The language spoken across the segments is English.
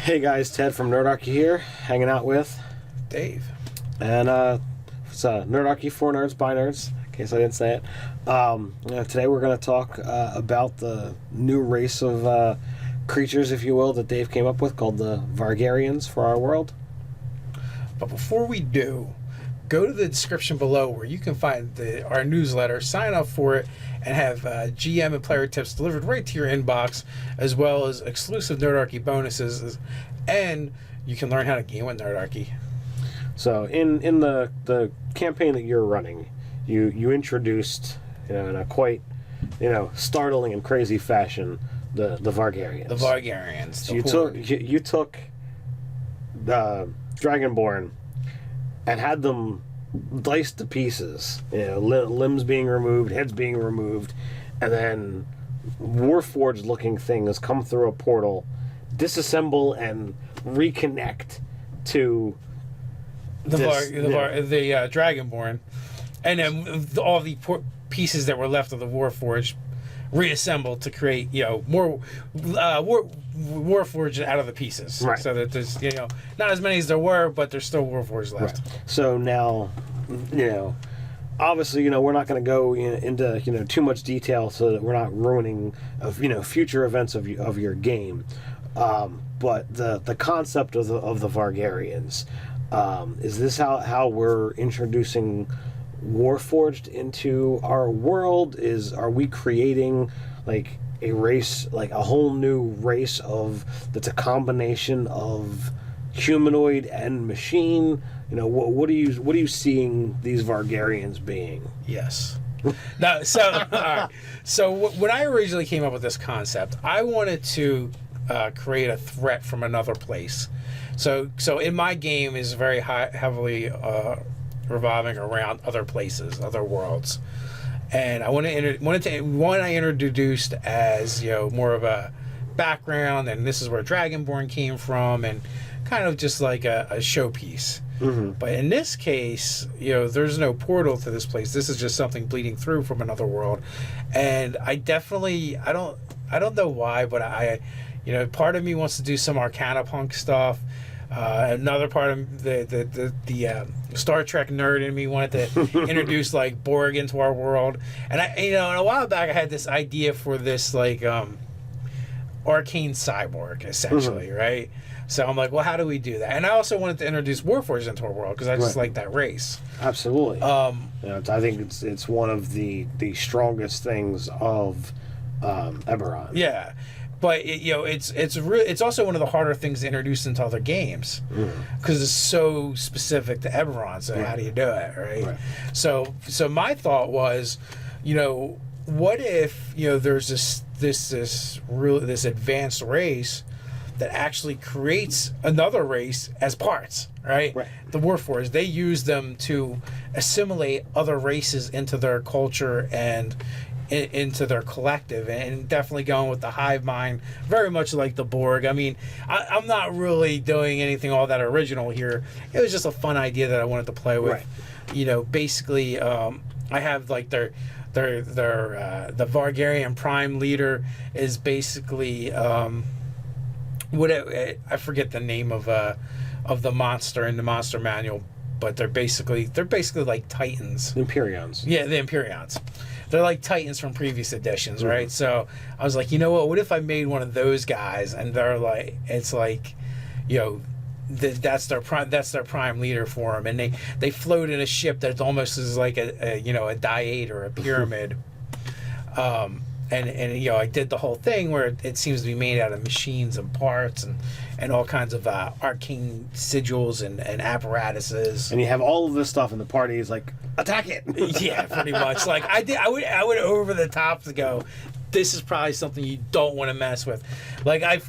Hey guys, Ted from Nerdarchy here, hanging out with Dave. And it's Nerdarchy for Nerds by Nerds, in case I didn't say it. Today we're going to talk about the new race of creatures, if you will, that Dave came up with, called the Vargarians for our world. But before we do, go to the description below where you can find our newsletter, sign up for it, and have GM and player tips delivered right to your inbox, as well as exclusive Nerdarchy bonuses, and you can learn how to game with Nerdarchy. So in the campaign that you're running, you introduced, in a quite, startling and crazy fashion, the Vargarians. The Vargarians. So you took the Dragonborn and had them diced to pieces, limbs being removed, heads being removed, and then warforged looking things come through a portal, disassemble and reconnect to the Dragonborn, and then all the pieces that were left of the warforged reassembled to create more warforged out of the pieces, right? So that there's not as many as there were, but there's still warforged left. Right. So now obviously we're not going to go into too much detail so that we're not ruining future events of your game, but the concept of the Vargarians, is this how we're introducing warforged into our world? Are we creating like a race, like a whole new race that's a combination of humanoid and machine? What are you seeing these Vargarians being? Yes. No, so all right. So when I originally came up with this concept, I wanted to create a threat from another place. So in my game is very heavily revolving around other places, other worlds, and I one I introduced as more of a background, and this is where Dragonborn came from, and kind of just like a showpiece. Mm-hmm. But in this case, there's no portal to this place. This is just something bleeding through from another world, and I don't know why, but I part of me wants to do some Arcana punk stuff. Another part of the Star Trek nerd in me wanted to introduce like Borg into our world, and a while back I had this idea for this like arcane cyborg essentially, mm-hmm. right? So I'm like, well, how do we do that? And I also wanted to introduce Warforged into our world because I just like that race. Absolutely. I think it's one of the strongest things of Eberron. Yeah. But it's also one of the harder things to introduce into other games because it's so specific to Eberron. So how do you do it, right? So my thought was, what if there's this advanced race that actually creates another race as parts, right? The Warforged, they use them to assimilate other races into their culture and into their collective, and definitely going with the hive mind, very much like the Borg. I mean, I'm not really doing anything all that original here. It was just a fun idea that I wanted to play with. Basically, I have like the Vargarian prime leader is basically I forget the name of the monster in the monster manual, but they're basically like Titans. The Empyreans. Yeah, the Empyreans. They're like Titans from previous editions, right? So I was like, what if I made one of those guys, and they're like, it's like, that's their prime leader for them, and they float in a ship that almost is like a dyad or a pyramid. And I did the whole thing where it seems to be made out of machines and parts and all kinds of arcane sigils and apparatuses. And you have all of this stuff, and the party is like, attack it. Yeah, pretty much. Like I would over the top to go, this is probably something you don't want to mess with. Like I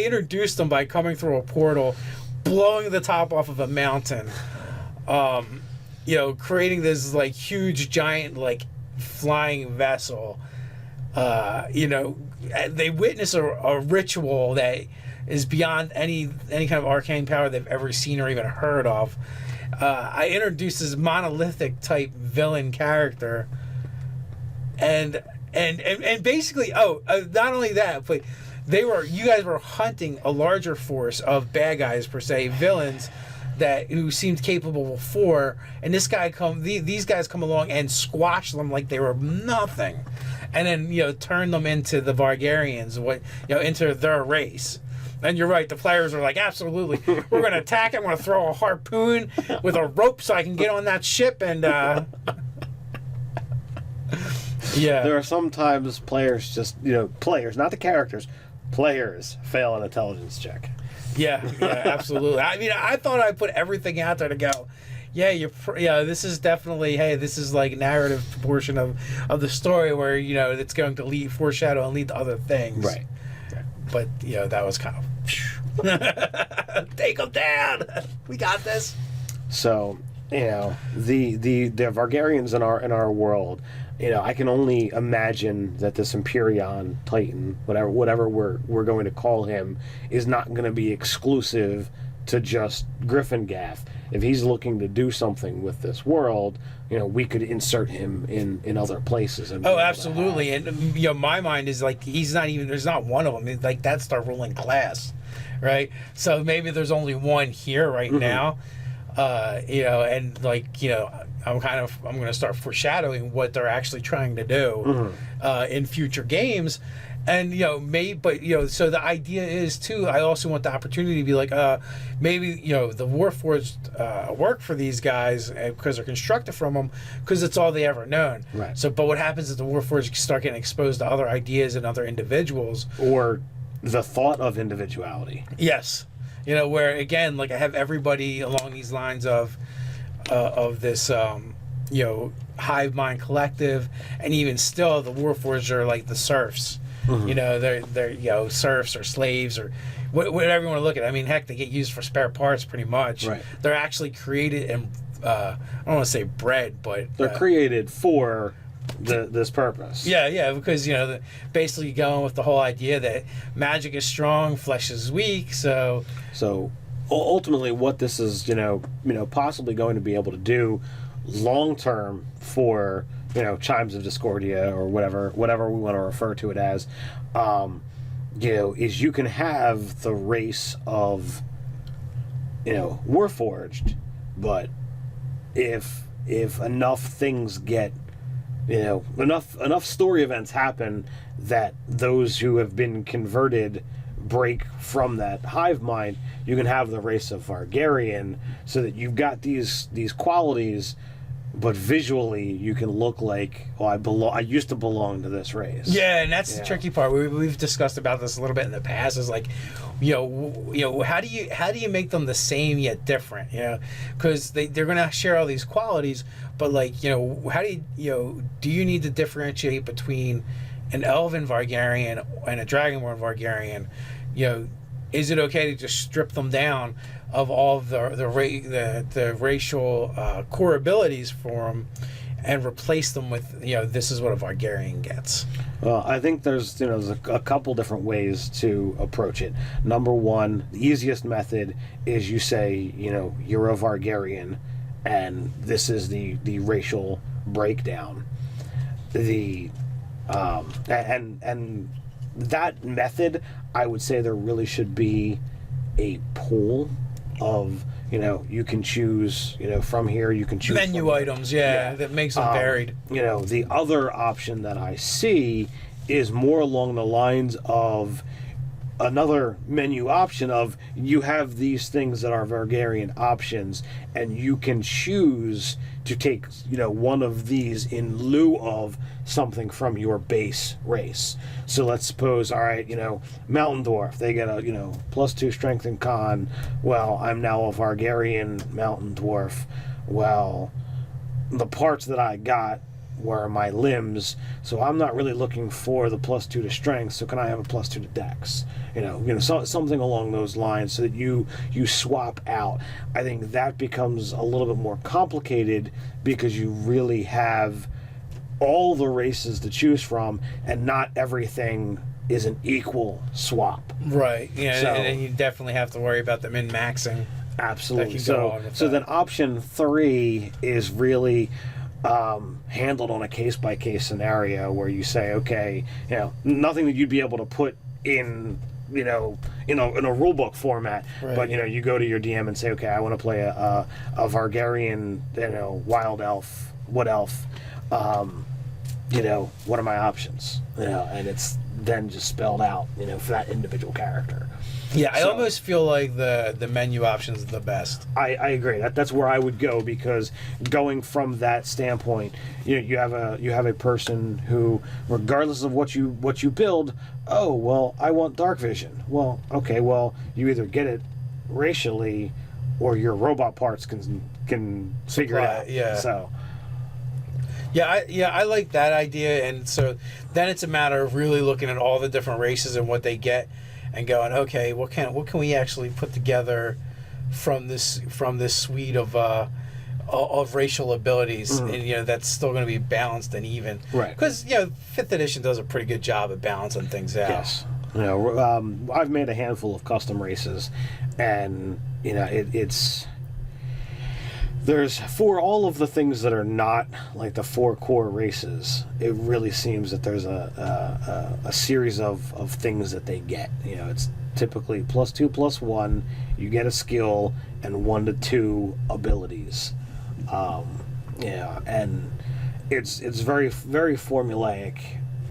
introduced them by coming through a portal, blowing the top off of a mountain, creating this like huge giant like flying vessel. They witness a ritual that is beyond any kind of arcane power they've ever seen or even heard of. I introduced this monolithic type villain character, and basically, not only that, but you guys were hunting a larger force of bad guys per se, villains who seemed capable before, and these guys come along and squash them like they were nothing, and then turn them into the Vargarians, into their race. And you're right, the players are like, absolutely, we're going to attack it. I'm going to throw a harpoon with a rope so I can get on that ship and. Yeah. There are sometimes players just, players, not the characters, players fail an intelligence check. Yeah, absolutely. I mean, I thought I put everything out there to go, this is definitely, this is like narrative portion of the story where, it's going to foreshadow and lead to other things. Right. But, that was kind of, take them down. We got this. So, the Vargarians in our world, I can only imagine that this Empyrean Titan, whatever we're going to call him, is not going to be exclusive to just Griffin-Gaff. If he's looking to do something with this world, we could insert him in other places. And absolutely. And my mind is like, there's not one of them. It's like, that's the ruling class, right? So maybe there's only one here right now. And like, I'm going to start foreshadowing what they're actually trying to do in future games. And, so the idea is, too, I also want the opportunity to be like, maybe, the warforged work for these guys because they're constructed from them because it's all they ever known. Right. So, but what happens is the warforged start getting exposed to other ideas and other individuals. Or the thought of individuality. Yes. Where, again, like I have everybody along these lines of this, hive mind collective, and even still the warforged are like the serfs. They're serfs or slaves or whatever you want to look at. I mean, heck, they get used for spare parts pretty much. Right. They're actually created and I don't want to say bred, but they're created for this purpose. Yeah, because basically going with the whole idea that magic is strong, flesh is weak. So ultimately, what this is, possibly going to be able to do long term for Chimes of Discordia or whatever we want to refer to it as, is you can have the race of warforged, but if enough things get enough story events happen that those who have been converted break from that hive mind, you can have the race of Vargarian, so that you've got these qualities, but visually you can look like, I used to belong to this race. Yeah, and that's the tricky part. We've discussed about this a little bit in the past. Is like, how do you make them the same yet different? Because they're going to share all these qualities, but like, how do you need to differentiate between an elven Vargarian and a dragonborn Vargarian? Is it okay to just strip them down of all of the racial core abilities for them and replace them with, this is what a Vargarian gets? Well, I think there's a couple different ways to approach it. Number one, the easiest method is you say, you're a Vargarian, and this is the racial breakdown. And that method, I would say there really should be a pool of, you can choose, from here, you can choose menu items, that makes them varied. The other option that I see is more along the lines of another menu option of, you have these things that are Vargarian options, and you can choose to take, one of these in lieu of something from your base race. So let's suppose, all right, Mountain Dwarf, they get a, +2 strength and con. Well, I'm now a Vargarian Mountain Dwarf. Well, the parts that I got were my limbs, so I'm not really looking for the +2 to strength, so can I have a +2 to dex? Something along those lines, so that you swap out. I think that becomes a little bit more complicated because you really have all the races to choose from, and not everything is an equal swap. Right. Yeah, so, and you definitely have to worry about the min-maxing. Absolutely. So then option 3 is really handled on a case-by-case scenario, where you say, okay, nothing that you'd be able to put in in a rule book format. Right. But you go to your DM and say, okay, I want to play a Vargarian, wild elf, wood elf. What are my options? And it's then just spelled out, for that individual character. Yeah, I almost feel like the menu options are the best. I agree. That's where I would go, because going from that standpoint, you have a person who, regardless of what you build, oh well, I want dark vision. Well, okay, well you either get it racially, or your robot parts can figure it out. Yeah. So. Yeah, I like that idea, and so then it's a matter of really looking at all the different races and what they get, and going, okay, what can we actually put together from this suite of racial abilities, and that's still going to be balanced and even, right? Because 5th edition does a pretty good job at balancing things out. Yes, I've made a handful of custom races, and it's. There's, for all of the things that are not like the 4 core races, it really seems that there's a series of things that they get. It's typically +2/+1, you get a skill, and 1 to 2 abilities. And it's very, very formulaic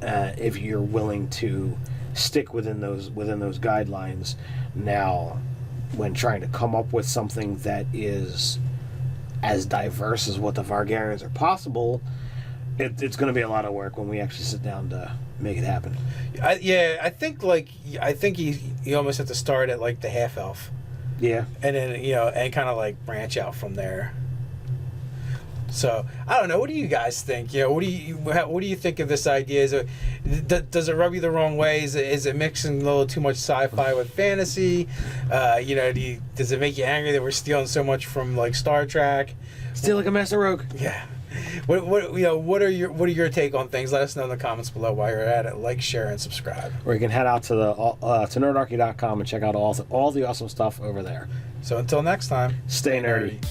if you're willing to stick within those guidelines. Now, when trying to come up with something that is as diverse as what the Vargarians are possible, it's going to be a lot of work when we actually sit down to make it happen. I think you almost have to start at like the half elf. Yeah. And then and kind of like branch out from there. So I don't know. What do you guys think? What do you think of this idea? Does it rub you the wrong way? Is it mixing a little too much sci-fi with fantasy? Does it make you angry that we're stealing so much from like Star Trek? Steal like a master rogue. Yeah. What are your take on things? Let us know in the comments below while you're at it. Like, share, and subscribe. Or you can head out to nerdarchy.com and check out all the awesome stuff over there. So until next time, stay nerdy.